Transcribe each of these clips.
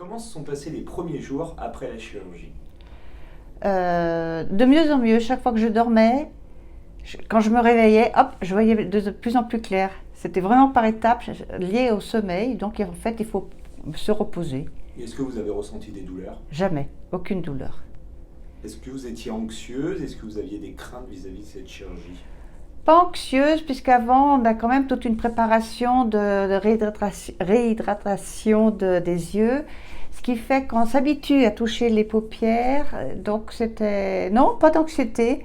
Comment se sont passés les premiers jours après la chirurgie? De mieux en mieux, chaque fois que je dormais, quand je me réveillais, hop, je voyais de plus en plus clair. C'était vraiment par étapes lié au sommeil, donc en fait il faut se reposer. Et est-ce que vous avez ressenti des douleurs? Jamais, aucune douleur. Est-ce que vous étiez anxieuse? Est-ce que vous aviez des craintes vis-à-vis de cette chirurgie? Pas anxieuse, puisqu'avant on a quand même toute une préparation de réhydratation des yeux, ce qui fait qu'on s'habitue à toucher les paupières, donc c'était... Non, pas d'anxiété.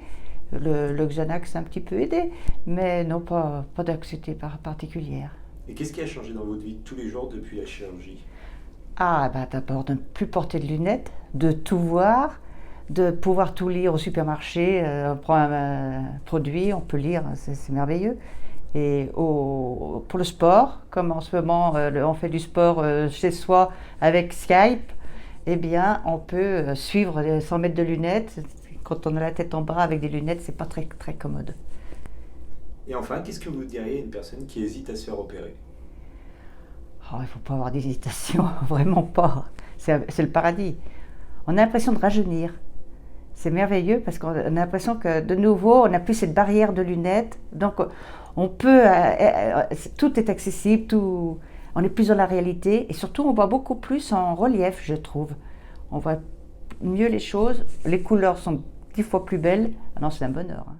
Le Xanax a un petit peu aidé, mais non, pas d'anxiété particulière. Et qu'est-ce qui a changé dans votre vie de tous les jours depuis la chirurgie? Ah, bah d'abord de ne plus porter de lunettes, de tout voir, de pouvoir tout lire au supermarché. On prend un produit, on peut lire, c'est merveilleux. Et pour le sport, comme en ce moment on fait du sport chez soi avec Skype, eh bien on peut suivre sans mettre de lunettes. Quand on a la tête en bas avec des lunettes, c'est pas très, très commode. Et enfin, qu'est-ce que vous diriez à une personne qui hésite à se faire opérer? Oh, il ne faut pas avoir d'hésitation, vraiment pas. C'est le paradis. On a l'impression de rajeunir. C'est merveilleux parce qu'on a l'impression que de nouveau, on n'a plus cette barrière de lunettes. Donc, on peut, tout est accessible, tout, on est plus dans la réalité et surtout, on voit beaucoup plus en relief, je trouve. On voit mieux les choses, les couleurs sont 10 fois plus belles. Ah non, c'est un bonheur, hein.